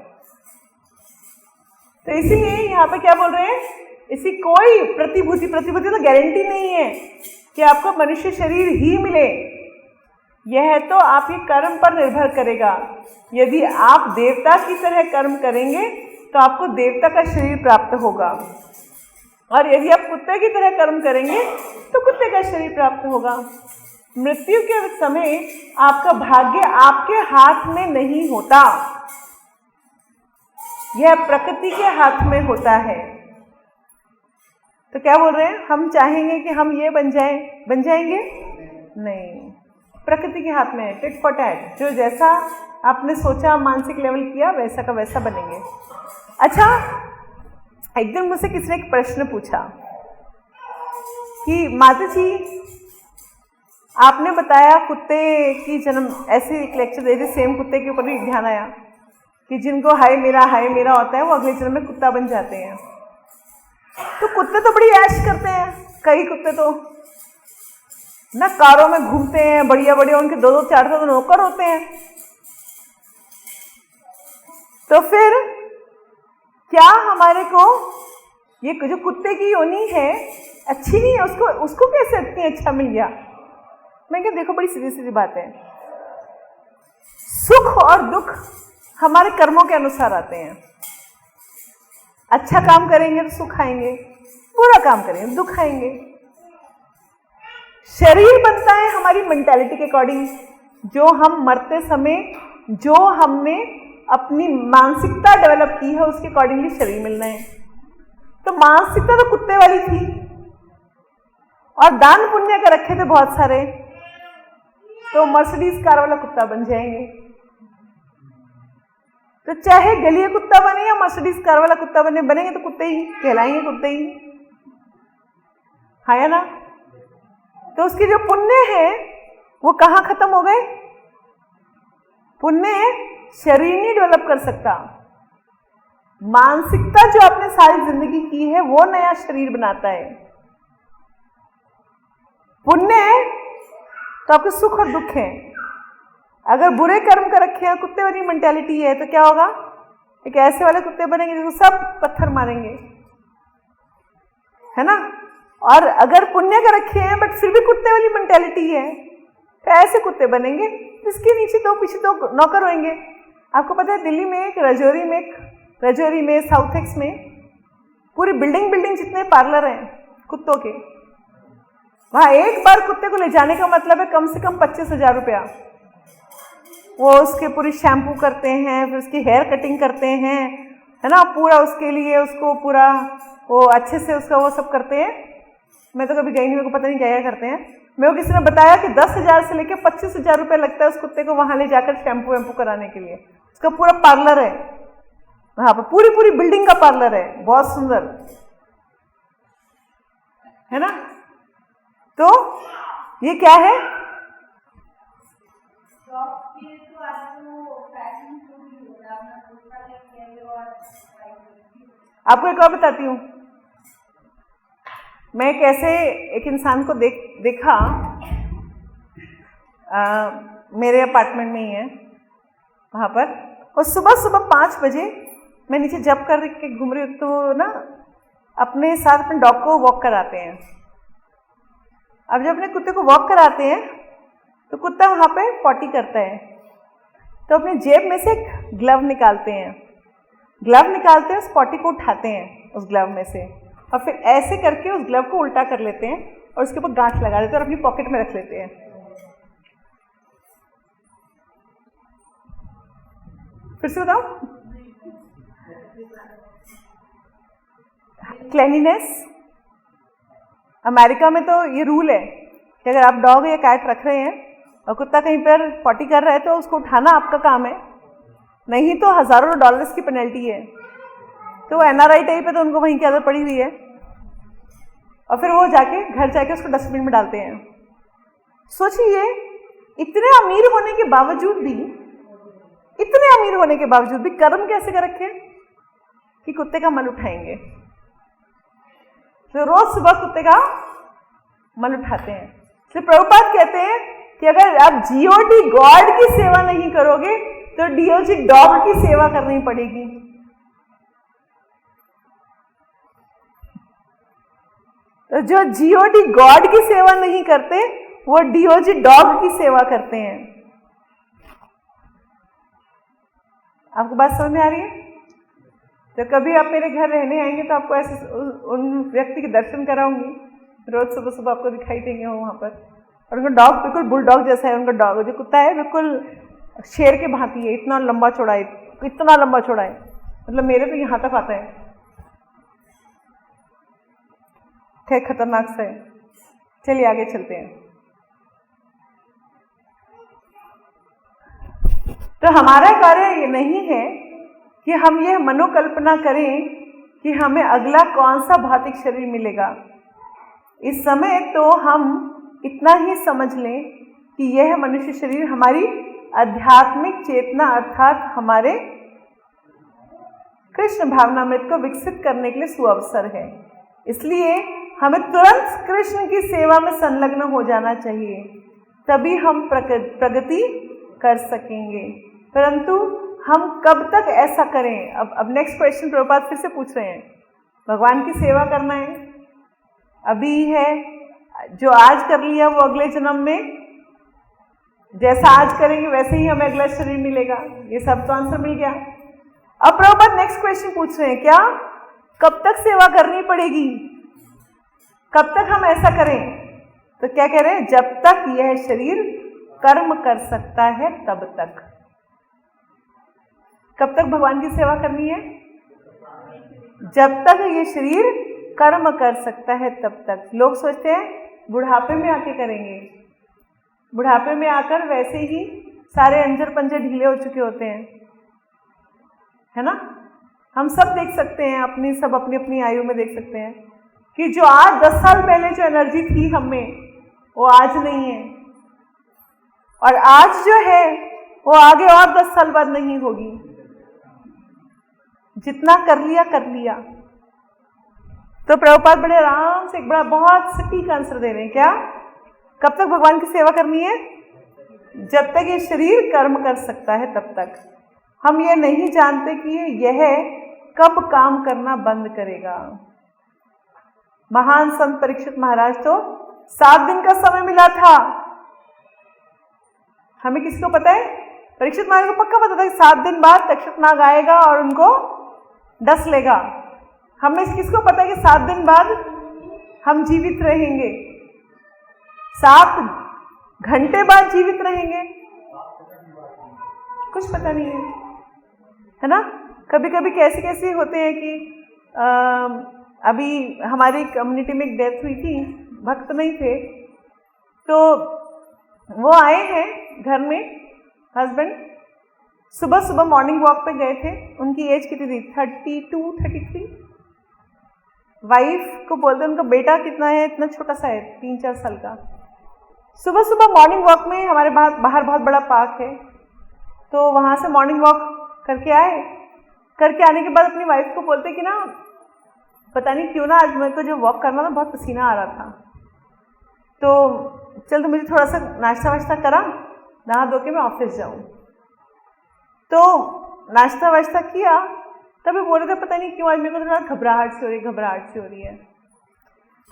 तो इसीलिए यहाँ पे क्या बोल रहे हैं, इसी कोई प्रतिभूति तो गारंटी नहीं है कि आपको मनुष्य शरीर ही मिले। यह तो आपके कर्म पर निर्भर करेगा। यदि आप देवता की तरह कर्म करेंगे तो आपको देवता का शरीर प्राप्त होगा, और यदि आप कुत्ते की तरह कर्म करेंगे तो कुत्ते का शरीर प्राप्त होगा। मृत्यु के समय आपका भाग्य आपके हाथ में नहीं होता, यह प्रकृति के हाथ में होता है। तो क्या बोल रहे हैं, हम चाहेंगे कि हम ये बन जाएंगे? नहीं, प्रकृति के हाथ में है, टिट फॉर टैट। जो जैसा आपने सोचा, मानसिक लेवल किया, वैसा का वैसा बनेंगे। अच्छा, एक दिन मुझसे किसी ने एक प्रश्न पूछा कि माता जी आपने बताया कुत्ते की जन्म, ऐसे एक लेक्चर दे रहे, सेम कुत्ते के ऊपर भी ध्यान आया कि जिनको हाय मेरा होता है वो अगले जन्म में कुत्ता बन जाते हैं। तो कुत्ते तो बड़ी ऐश करते हैं, कई कुत्ते तो ना कारों में घूमते हैं, बढ़िया उनके 2-2 4 नौकर होते हैं। तो फिर क्या हमारे को ये जो कुत्ते की योनि है अच्छी नहीं है, उसको कैसे इतनी अच्छा मिल गया? मैं क्या, देखो बड़ी सीधी बात है, सुख और दुख हमारे कर्मों के अनुसार आते हैं। अच्छा काम करेंगे तो सुख आएंगे, बुरा काम करेंगे तो दुख आएंगे। शरीर बनता है हमारी मेंटालिटी के अकॉर्डिंग, जो हम मरते समय जो हमने अपनी मानसिकता डेवलप की है उसके अकॉर्डिंगली शरीर मिलना है। तो मानसिकता तो कुत्ते वाली थी, और दान पुण्य का रखे थे बहुत सारे, तो मर्सिडीज कार वाला कुत्ता बन जाएंगे। तो चाहे गलिया कुत्ता बने या मर्सिडीज कार वाला कुत्ता बनेंगे तो कुत्ते ही कहलाएंगे, कुत्ते ही, है ना? तो उसके जो पुण्य है वो कहाँ खत्म हो गए? पुण्य शरीर नहीं डेवलप कर सकता, मानसिकता जो आपने सारी जिंदगी की है वो नया शरीर बनाता है। पुण्य तो आपके सुख और दुख है। अगर बुरे कर्म कर रखे हैं, कुत्ते वाली मेंटालिटी है, तो क्या होगा? एक ऐसे वाले कुत्ते बनेंगे जिसको सब पत्थर मारेंगे, है ना? और अगर पुण्य कर रखे हैं बट फिर भी कुत्ते वाली मेंटालिटी है, तो ऐसे कुत्ते बनेंगे जिसके नीचे पीछे दो नौकर होंगे। आपको पता है दिल्ली में रजौरी में साउथ एक्स में पूरी बिल्डिंग जितने पार्लर हैं कुत्तों के, वहां एक बार कुत्ते को ले जाने का मतलब है कम से कम 25,000 रुपया। वो उसके पूरी शैम्पू करते हैं, फिर उसकी हेयर कटिंग करते हैं, है ना, पूरा उसके लिए उसको पूरा वो अच्छे से उसका वो सब करते हैं। मैं तो कभी गई नहीं, मेरे को पता नहीं क्या करते हैं। मेरे को किसी ने बताया कि 10,000 से लेकर 25,000 रुपये लगता है उस कुत्ते को वहां ले जाकर शैम्पू वैम्पू कराने के लिए। उसका पूरा पार्लर है वहां पर, पूरी बिल्डिंग का पार्लर है, बहुत सुंदर, है ना? तो ये क्या है? आपको एक और बताती हूँ, मैं कैसे एक इंसान को देखा। मेरे अपार्टमेंट में ही है वहाँ पर, और सुबह सुबह 5 बजे मैं नीचे जंप कर के घूम रही हूँ, तो ना अपने साथ अपने डॉग को वॉक कराते हैं। अब जब अपने कुत्ते को वॉक कराते हैं तो कुत्ता वहाँ पे पॉटी करता है, तो अपने जेब में से एक ग्लव निकालते हैं, उस पॉटी को उठाते हैं उस ग्लव में से, और फिर ऐसे करके उस ग्लव को उल्टा कर लेते हैं और उसके ऊपर गांठ लगा देते हैं और अपनी पॉकेट में रख लेते हैं। फिर से बताओ, क्लीनिनेस। अमेरिका में तो ये रूल है कि अगर आप डॉग या कैट रख रहे हैं और कुत्ता कहीं पर पॉटी कर रहा है तो उसको उठाना आपका काम है, नहीं तो हज़ारों डॉलर्स की पेनल्टी है। तो NRI टाइप है तो उनको वहीं की आदत पड़ी हुई है, और फिर वो जाके घर जाके उसको डस्टबिन में डालते हैं। सोचिए, इतने अमीर होने के बावजूद भी कर्म कैसे कर रखे कि कुत्ते का मल उठाएंगे। तो रोज सुबह कुत्ते का मल उठाते हैं। तो प्रभुपाद कहते हैं कि अगर आप GOD गॉड की सेवा नहीं करोगे तो DOG डॉग की सेवा करनी पड़ेगी। तो जो GOD गॉड की सेवा नहीं करते वो DOG डॉग की सेवा करते हैं। आपको बात समझ में आ रही है? तो कभी आप मेरे घर रहने आएंगे तो आपको ऐसे उन व्यक्ति के दर्शन कराऊंगी, रोज सुबह सुबह आपको दिखाई देंगे वो वहाँ पर। और उनका डॉग बिल्कुल बुलडॉग जैसा है। उनका डॉग जो कुत्ता है बिल्कुल शेर के भांति है, इतना लंबा चौड़ा है, मतलब मेरे तो यहाँ तक आता है, खैर खतरनाक सा है। चलिए आगे चलते हैं। तो हमारा कार्य ये नहीं है कि हम ये मनोकल्पना करें कि हमें अगला कौन सा भौतिक शरीर मिलेगा। इस समय तो हम इतना ही समझ लें कि यह मनुष्य शरीर हमारी आध्यात्मिक चेतना अर्थात हमारे कृष्ण भावनामृत को विकसित करने के लिए सुअवसर है। इसलिए हमें तुरंत कृष्ण की सेवा में संलग्न हो जाना चाहिए, तभी हम प्रगति कर सकेंगे। परंतु हम कब तक ऐसा करें? अब नेक्स्ट क्वेश्चन प्रभुपाद फिर से पूछ रहे हैं। भगवान की सेवा करना है, अभी है, जो आज कर लिया वो अगले जन्म में जैसा आज करेंगे वैसे ही हमें अगला शरीर मिलेगा। ये सब तो आंसर मिल गया। अब प्रभुपाद नेक्स्ट क्वेश्चन पूछ रहे हैं, क्या कब तक सेवा करनी पड़ेगी? कब तक हम ऐसा करें? तो क्या कह रहे हैं? जब तक यह शरीर कर्म कर सकता है तब तक। कब तक भगवान की सेवा करनी है? जब तक ये शरीर कर्म कर सकता है तब तक। लोग सोचते हैं बुढ़ापे में आके करेंगे, बुढ़ापे में आकर वैसे ही सारे अंजर पंजर ढीले हो चुके होते हैं, है ना। हम सब देख सकते हैं, अपनी अपनी आयु में देख सकते हैं कि जो आज 10 साल पहले जो एनर्जी थी हम में वो आज नहीं है, और आज जो है वो आगे और 10 साल बाद नहीं होगी। जितना कर लिया। तो प्रभुपाद बड़े आराम से एक बड़ा बहुत सटीक आंसर दे रहे हैं। क्या? कब तक भगवान की सेवा करनी है? जब तक ये शरीर कर्म कर सकता है तब तक। हम ये नहीं जानते कि यह कब काम करना बंद करेगा। महान संत परीक्षित महाराज तो 7 दिन का समय मिला था। हमें किसको पता है? परीक्षित महाराज को पक्का पता था कि 7 दिन बाद तक्षक नाग आएगा और उनको डस लेगा। हमें किसको पता है कि 7 दिन बाद हम जीवित रहेंगे, 7 घंटे बाद जीवित रहेंगे? कुछ पता नहीं है ना। कभी कभी कैसे होते हैं कि अभी हमारी कम्युनिटी में एक डेथ हुई थी, भक्त नहीं थे, तो वो आए हैं घर में, हस्बैंड सुबह मॉर्निंग वॉक पे गए थे। उनकी एज कितनी थी? 32-33। वाइफ को बोलते उनका बेटा कितना है? इतना छोटा सा है, 3-4 साल का। सुबह मॉर्निंग वॉक में हमारे बाहर बहुत बड़ा पार्क है, तो वहाँ से मॉर्निंग वॉक करके आए। करके आने के बाद अपनी वाइफ को बोलते कि ना पता नहीं क्यों ना आज मेरे को जो वॉक करना था बहुत पसीना आ रहा था, तो चल तो मुझे थोड़ा सा नाश्ता वाश्ता करा नहा धो के मैं ऑफिस जाऊं। तो नाश्ता वाश्ता किया, तभी बोल रहे थे पता नहीं क्यों आज मेरे को थोड़ा घबराहट सी हो रही है।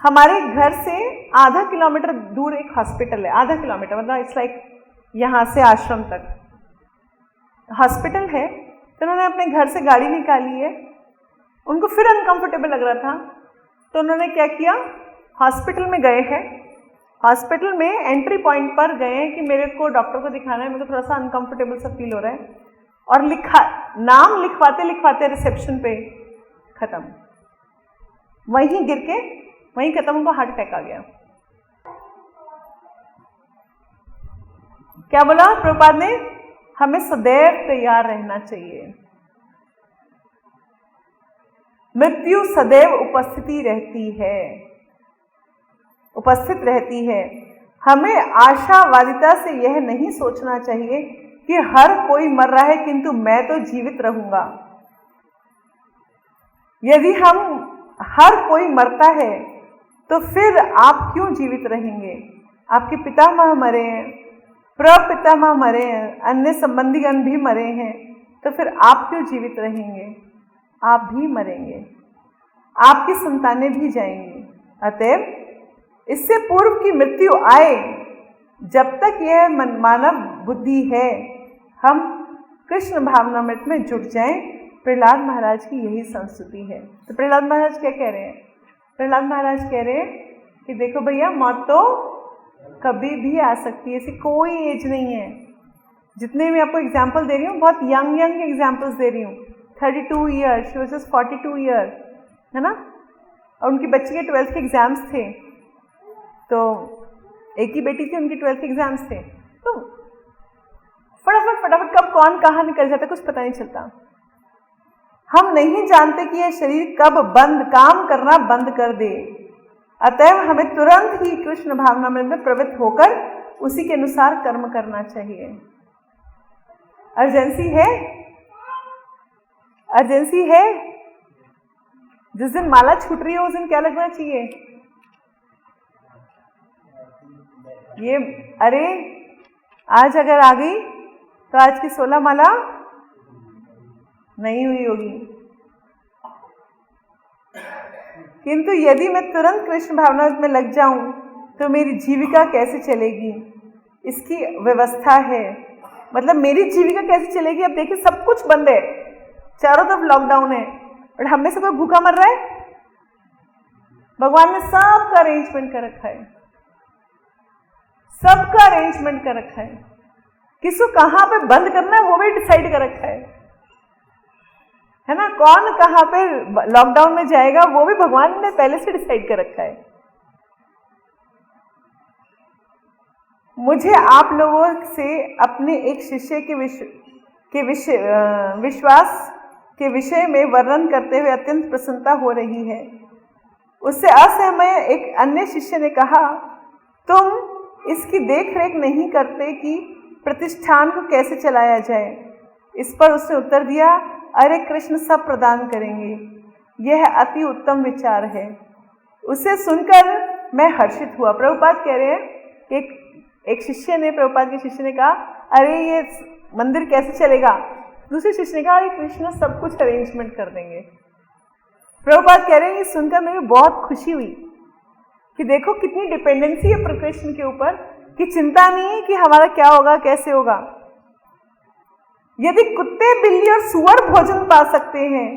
हमारे घर से आधा किलोमीटर दूर एक हॉस्पिटल है, आधा किलोमीटर मतलब इट्स लाइक यहाँ से आश्रम तक हॉस्पिटल है। तो उन्होंने अपने घर से गाड़ी निकाली है, उनको फिर अनकंफर्टेबल लग रहा था, तो उन्होंने क्या किया, हॉस्पिटल में गए हैं, हॉस्पिटल में एंट्री पॉइंट पर गए हैं कि मेरे को डॉक्टर को दिखाना है, मेरे को थोड़ा सा अनकंफर्टेबल सा फील हो रहा है, और नाम लिखवाते लिखवाते रिसेप्शन पे खत्म, वहीं गिर के वहीं खत्म, उनको हार्ट अटैक आ गया। क्या बोला प्रभुपाद ने, हमें सदैव तैयार रहना चाहिए, मृत्यु सदैव उपस्थित रहती है। हमें आशावादिता से यह नहीं सोचना चाहिए कि हर कोई मर रहा है किंतु मैं तो जीवित रहूंगा। यदि हर कोई मरता है तो फिर आप क्यों जीवित रहेंगे? आपके पितामह मरे हैं, प्रपितामह मरे हैं, अन्य संबंधीगण भी मरे हैं, तो फिर आप क्यों जीवित रहेंगे? आप भी मरेंगे, आपकी संतानें भी जाएंगी। अतएव इससे पूर्व की मृत्यु आए, जब तक यह मानव बुद्धि है, हम कृष्ण भावनामृत में जुट जाएं। प्रहलाद महाराज की यही संस्तुति है। तो प्रहलाद महाराज क्या कह रहे हैं? प्रहलाद महाराज कह रहे हैं कि देखो भैया, मौत तो कभी भी आ सकती है, ऐसी कोई एज नहीं है। जितने मैं आपको एग्जाम्पल दे रही हूँ, बहुत यंग एग्जाम्पल्स दे रही हूँ। 32 ईयर, शी वाज 42 ईयर, है ना। और उनकी बच्ची के 12th के एग्जाम्स थे, तो एक ही बेटी थी, उनकी 12th के एग्जाम्स थे। तो फटाफट कब कौन कहाँ निकल जाता कुछ पता नहीं चलता। हम नहीं जानते कि यह शरीर कब काम करना बंद कर दे। अतएव हमें तुरंत ही कृष्ण भावनामृत में प्रवृत्त होकर उसी के अनुसार कर्म करना चाहिए। अर्जेंसी है। जिस दिन माला छूट रही हो उस दिन क्या लगना चाहिए? ये अरे आज अगर आ गई तो आज की 16 माला नहीं हुई होगी, किंतु यदि मैं तुरंत कृष्ण भावनामृत में लग जाऊं तो मेरी जीविका कैसे चलेगी? इसकी व्यवस्था है। मतलब मेरी जीविका कैसे चलेगी? अब देखिए, सब कुछ बंद है, चारों तरफ लॉकडाउन है, और हम में से कोई भूखा मर रहा है? भगवान ने सबका अरेंजमेंट कर रखा है, सबका अरेंजमेंट कर रखा है। किसको कहाँ पे बंद करना है वो भी डिसाइड कर रखा है ना। कौन कहाँ पे लॉकडाउन में जाएगा वो भी भगवान ने पहले से डिसाइड कर रखा है। मुझे आप लोगों से अपने एक शिष्य के विश्वास के विषय में वर्णन करते हुए अत्यंत प्रसन्नता हो रही है। उससे असहमय एक अन्य शिष्य ने कहा, तुम इसकी देखरेख नहीं करते कि प्रतिष्ठान को कैसे चलाया जाए? इस पर उसने उत्तर दिया, अरे कृष्ण सब प्रदान करेंगे, यह अति उत्तम विचार है। उसे सुनकर मैं हर्षित हुआ। प्रभुपाद कह रहे हैं कि एक शिष्य ने, प्रभुपाद के शिष्य ने कहा, अरे ये मंदिर कैसे चलेगा? दूसरे शिष्य ने कहा, अरे कृष्ण सब कुछ अरेंजमेंट कर देंगे। प्रभुपाद कह रहे हैं, ये सुनकर मेरे बहुत खुशी हुई कि देखो कितनी डिपेंडेंसी है कृष्ण के ऊपर, कि चिंता नहीं है कि हमारा क्या होगा, कैसे होगा। यदि कुत्ते, बिल्ली और सुअर भोजन पा सकते हैं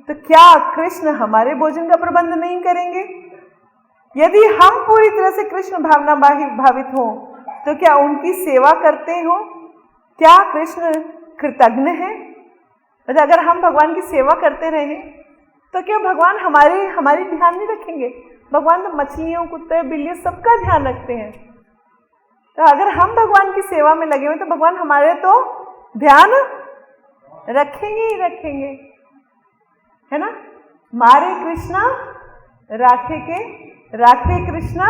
तो क्या कृष्ण हमारे भोजन का प्रबंध नहीं करेंगे? यदि हम पूरी तरह से कृष्ण भावना भावित हो तो क्या उनकी सेवा करते हो? क्या कृष्ण कृतज्ञ है? मतलब अगर हम भगवान की सेवा करते रहे तो क्या भगवान हमारी ध्यान नहीं रखेंगे? भगवान तो मछलियों, कुत्ते, बिल्लियों सबका ध्यान रखते हैं। तो अगर हम भगवान की सेवा में लगे हुए तो भगवान हमारे तो ध्यान रखेंगे ही रखेंगे, है ना। मारे कृष्णा राखे कृष्णा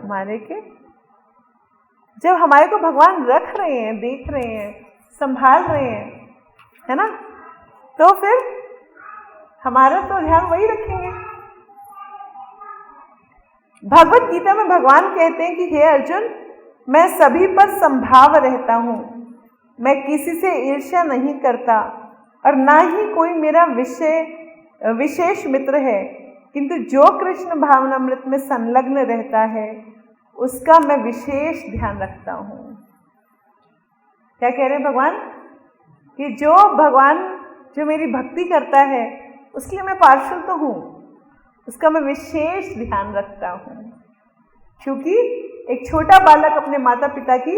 मारे के। जब हमारे को भगवान रख रहे हैं, देख रहे हैं, संभाल रहे हैं, है ना, तो फिर हमारा तो ध्यान वही रखेंगे। भगवत गीता में भगवान कहते हैं कि हे अर्जुन, मैं सभी पर संभाव रहता हूँ। मैं किसी से ईर्ष्या नहीं करता और ना ही कोई मेरा विशेष मित्र है, किंतु जो कृष्ण भावनामृत में संलग्न रहता है उसका मैं विशेष ध्यान रखता हूँ। क्या कह रहे हैं भगवान? कि जो मेरी भक्ति करता है उसके लिए मैं पार्षद तो हूँ, उसका मैं विशेष ध्यान रखता हूँ। क्योंकि एक छोटा बालक अपने माता पिता की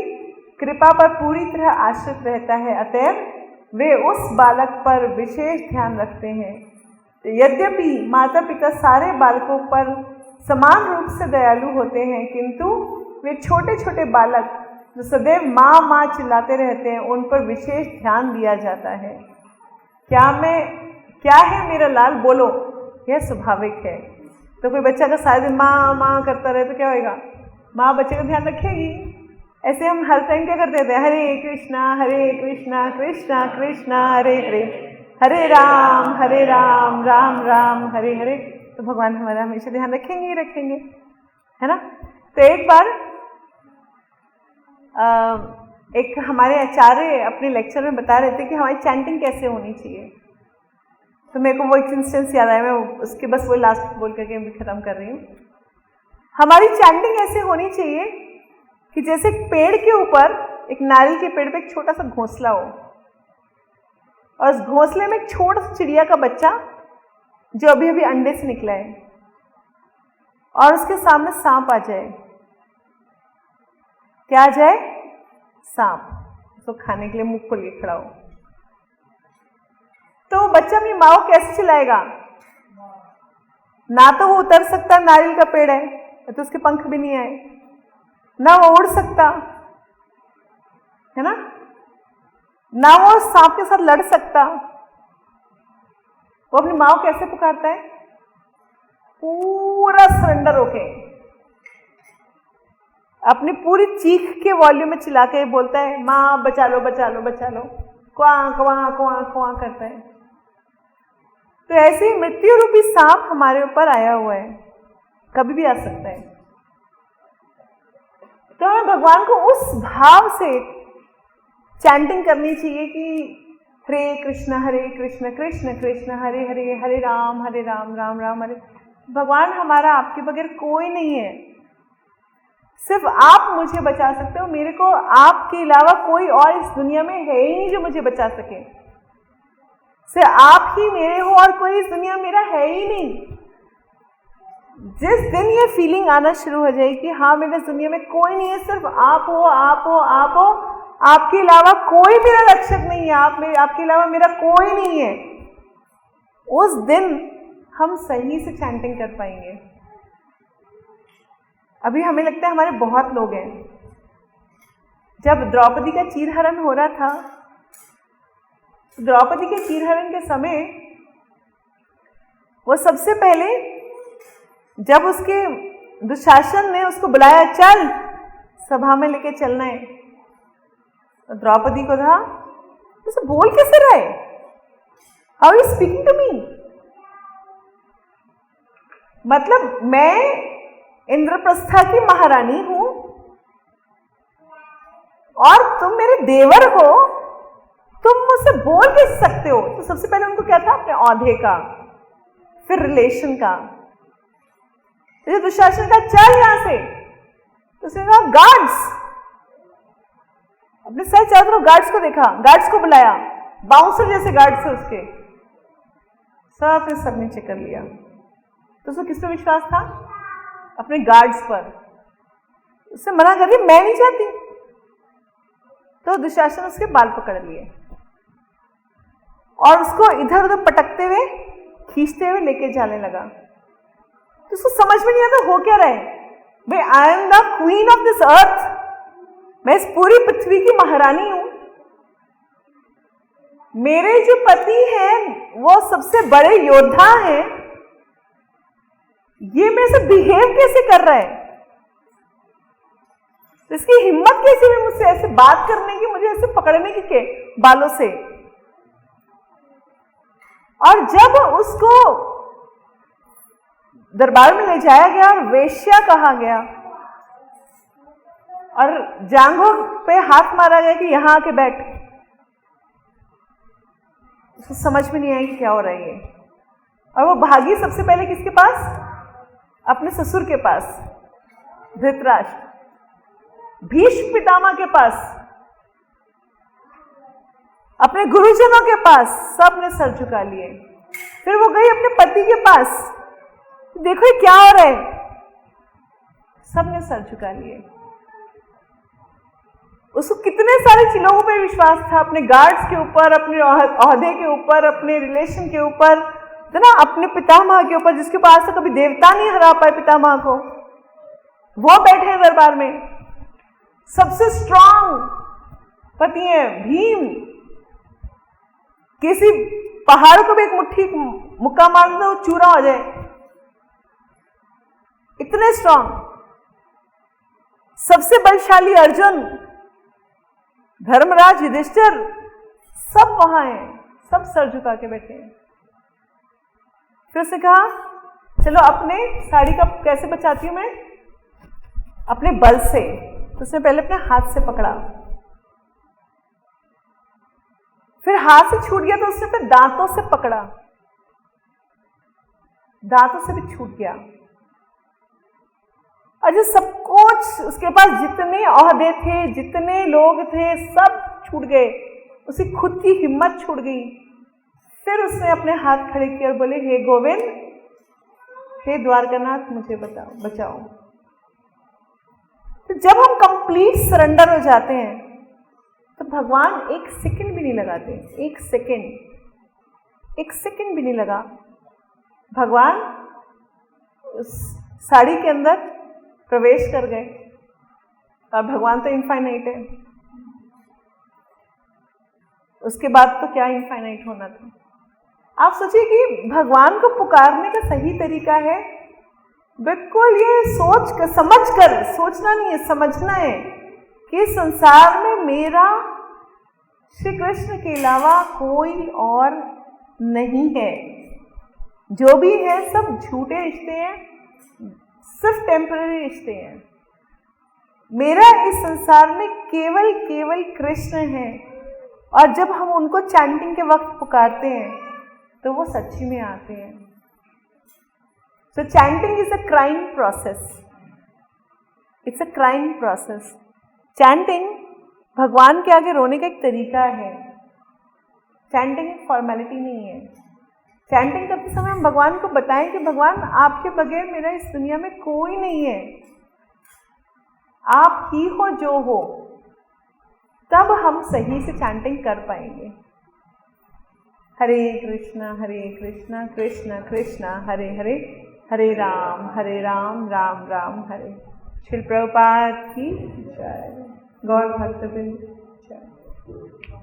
कृपा पर पूरी तरह आश्रित रहता है, अतएव वे उस बालक पर विशेष ध्यान रखते हैं। यद्यपि माता पिता सारे बालकों पर समान रूप से दयालु होते हैं, किंतु वे छोटे छोटे बालक जो सदैव माँ माँ चिल्लाते रहते हैं उन पर विशेष ध्यान दिया जाता है। क्या है मेरा लाल, बोलो, यह स्वाभाविक है। तो कोई बच्चा अगर सारे दिन माँ माँ करता रहे तो क्या होएगा? माँ बच्चे का ध्यान रखेगी। ऐसे हम हर टाइम क्या करते थे? हरे कृष्णा कृष्णा कृष्णा हरे हरे, हरे राम राम राम हरे हरे। तो भगवान हमारा हमेशा ध्यान रखेंगे ही रखेंगे, है ना। तो एक बार एक हमारे आचार्य अपने लेक्चर में बता रहे थे कि हमारी चैंटिंग कैसे होनी चाहिए। तो मेरे को वो एक इंस्टेंस याद आया, मैं उसके बस वो लास्ट बोल करके मैं खत्म कर रही हूँ। हमारी चैंटिंग ऐसे होनी चाहिए कि जैसे पेड़ के ऊपर, एक नारियल के पेड़ पे एक छोटा सा घोंसला हो और उस घोंसले में एक छोटा सा चिड़िया का बच्चा जो अभी अभी अंडे से निकला है और उसके सामने सांप आ जाए। क्या आ जाए? सांप। उसको खाने के लिए मुंह खोल के खड़ा हो तो बच्चा अपनी माँ को कैसे चिल्लाएगा? ना तो वो उतर सकता, नारियल का पेड़ है तो उसके पंख भी नहीं आए, ना वो उड़ सकता है ना वो सांप के साथ लड़ सकता। वो अपनी माँ को कैसे पुकारता है? पूरा सरेंडर होके, अपनी पूरी चीख के वॉल्यूम में चिल्ला के बोलता है, माँ बचा लो बचा लो बचा लो, क्वां क्वां क्वां क्वां करता है। तो ऐसे ही मृत्यु रूपी सांप हमारे ऊपर आया हुआ है, कभी भी आ सकता है। तो हमें भगवान को उस भाव से चैंटिंग करनी चाहिए कि हरे कृष्ण कृष्ण कृष्ण हरे हरे, हरे राम राम राम हरे। भगवान हमारा आपके बगैर कोई नहीं है, सिर्फ आप मुझे बचा सकते हो। मेरे को आपके अलावा कोई और इस दुनिया में है ही नहीं जो मुझे बचा सके। सिर्फ आप ही मेरे हो और कोई इस दुनिया में मेरा है ही नहीं। जिस दिन ये फीलिंग आना शुरू हो जाएगी कि हाँ मेरे इस दुनिया में कोई नहीं है, सिर्फ आप हो आप हो आप हो, आपके अलावा कोई मेरा रक्षक नहीं है, आपके अलावा मेरा कोई नहीं है, उस दिन हम सही से चैंटिंग कर पाएंगे। अभी हमें लगता है हमारे बहुत लोग हैं। जब द्रौपदी का चीरहरण हो रहा था, द्रौपदी के चीरहरण के समय वो सबसे पहले जब उसके दुशासन ने उसको बुलाया, चल सभा में लेके चलना है, तो द्रौपदी को था उसे बोल कैसे रहे? How you speaking to me? मतलब मैं इंद्रप्रस्था की महारानी हूं और तुम मेरे देवर हो, तुम मुझसे बोल कैसे सकते हो? तो सबसे पहले उनको क्या था? अपने औहदे का, फिर रिलेशन का। तो दुशासन का चल यहां से, तो उसने कहा गार्ड्स, अपने सर चारों तरफ गार्ड्स को देखा, गार्ड्स को बुलाया, बाउंसर जैसे गार्ड्स थे उसके, सब नीचे कर लिया। तो उसको किस पे विश्वास था? अपने गार्ड्स पर। उससे मना कर रही, मैं नहीं चाहती। तो दुशासन उसके बाल पकड़ लिए और उसको इधर उधर पटकते हुए खींचते हुए लेके जाने लगा। तो उसको समझ में नहीं आता हो क्या रहा है। भाई I am the queen of this earth, मैं इस पूरी पृथ्वी की महारानी हूं। मेरे जो पति हैं वो सबसे बड़े योद्धा हैं, ये मेरे से बिहेव कैसे कर रहा है? तो इसकी हिम्मत कैसे हुई मुझसे ऐसे बात करने की, मुझे ऐसे पकड़ने की के बालों से। और जब उसको दरबार में ले जाया गया और वेश्या कहा गया और जांघों पे हाथ मारा गया कि यहां आके बैठ। उसको समझ में नहीं आया कि क्या हो रहा है ये। और वो भागी सबसे पहले किसके पास? अपने ससुर के पास, धृतराष्ट्र। भीष्म पितामह के पास, अपने गुरुजनों के पास, सबने सर झुका लिए। फिर वो गई अपने पति के पास, देखो ये क्या हो रहा है, सबने सर झुका लिए। उसको कितने सारे लोगों पे विश्वास था, अपने गार्ड्स के ऊपर, अपने ओहदे के ऊपर, अपने रिलेशन के ऊपर, ना अपने पितामह के ऊपर, जिसके पास से कभी देवता नहीं हरा पाए पितामह को, वो बैठे हैं दरबार में। सबसे स्ट्रांग पति है भीम। किसी पहाड़ को भी एक मुट्ठी मुक्का मार दो चूरा हो जाए, इतने स्ट्रांग। सबसे बलशाली अर्जुन, धर्मराज युधिष्ठिर, सब वहां हैं, सब सर झुका के बैठे हैं। फिर उसने कहा चलो अपने साड़ी का कैसे बचाती हूं मैं? अपने बल से। तो उसने पहले अपने हाथ से पकड़ा, फिर हाथ से छूट गया तो उसने फिर दांतों से पकड़ा, दांतों से भी छूट गया। और जो सब कुछ उसके पास जितने ओहदे थे, जितने लोग थे, सब छूट गए। उसकी खुद की हिम्मत छूट गई। फिर उसने अपने हाथ खड़े किए और बोले, हे गोविंद, हे द्वारकानाथ, मुझे बचाओ। तो जब हम कंप्लीट सरेंडर हो जाते हैं तो भगवान एक सेकंड भी नहीं लगाते। एक सेकंड भी नहीं लगा। भगवान उस साड़ी के अंदर प्रवेश कर गए। और भगवान तो इनफाइनाइट है, उसके बाद तो क्या इनफाइनाइट होना था। आप सोचिए कि भगवान को पुकारने का सही तरीका है बिल्कुल ये सोचना नहीं है, समझना है कि संसार में मेरा श्री कृष्ण के अलावा कोई और नहीं है। जो भी है सब झूठे रिश्ते हैं, सिर्फ टेम्पररी रिश्ते हैं। मेरा इस संसार में केवल कृष्ण है। और जब हम उनको चैंटिंग के वक्त पुकारते हैं तो वो सच्ची में आते हैं। So chanting is a crime process. It's a crime process. Chanting भगवान के आगे रोने का एक तरीका है। चैंटिंग एक फॉर्मेलिटी नहीं है। चैंटिंग करते समय हम भगवान को बताएं कि भगवान आपके बगैर मेरा इस दुनिया में कोई नहीं है, आप ही हो जो हो। तब हम सही से चैंटिंग कर पाएंगे। हरे कृष्णा कृष्ण कृष्ण हरे हरे, हरे राम राम राम हरे। श्रील प्रभुपाद की जय। गौर भक्तवृंद जय।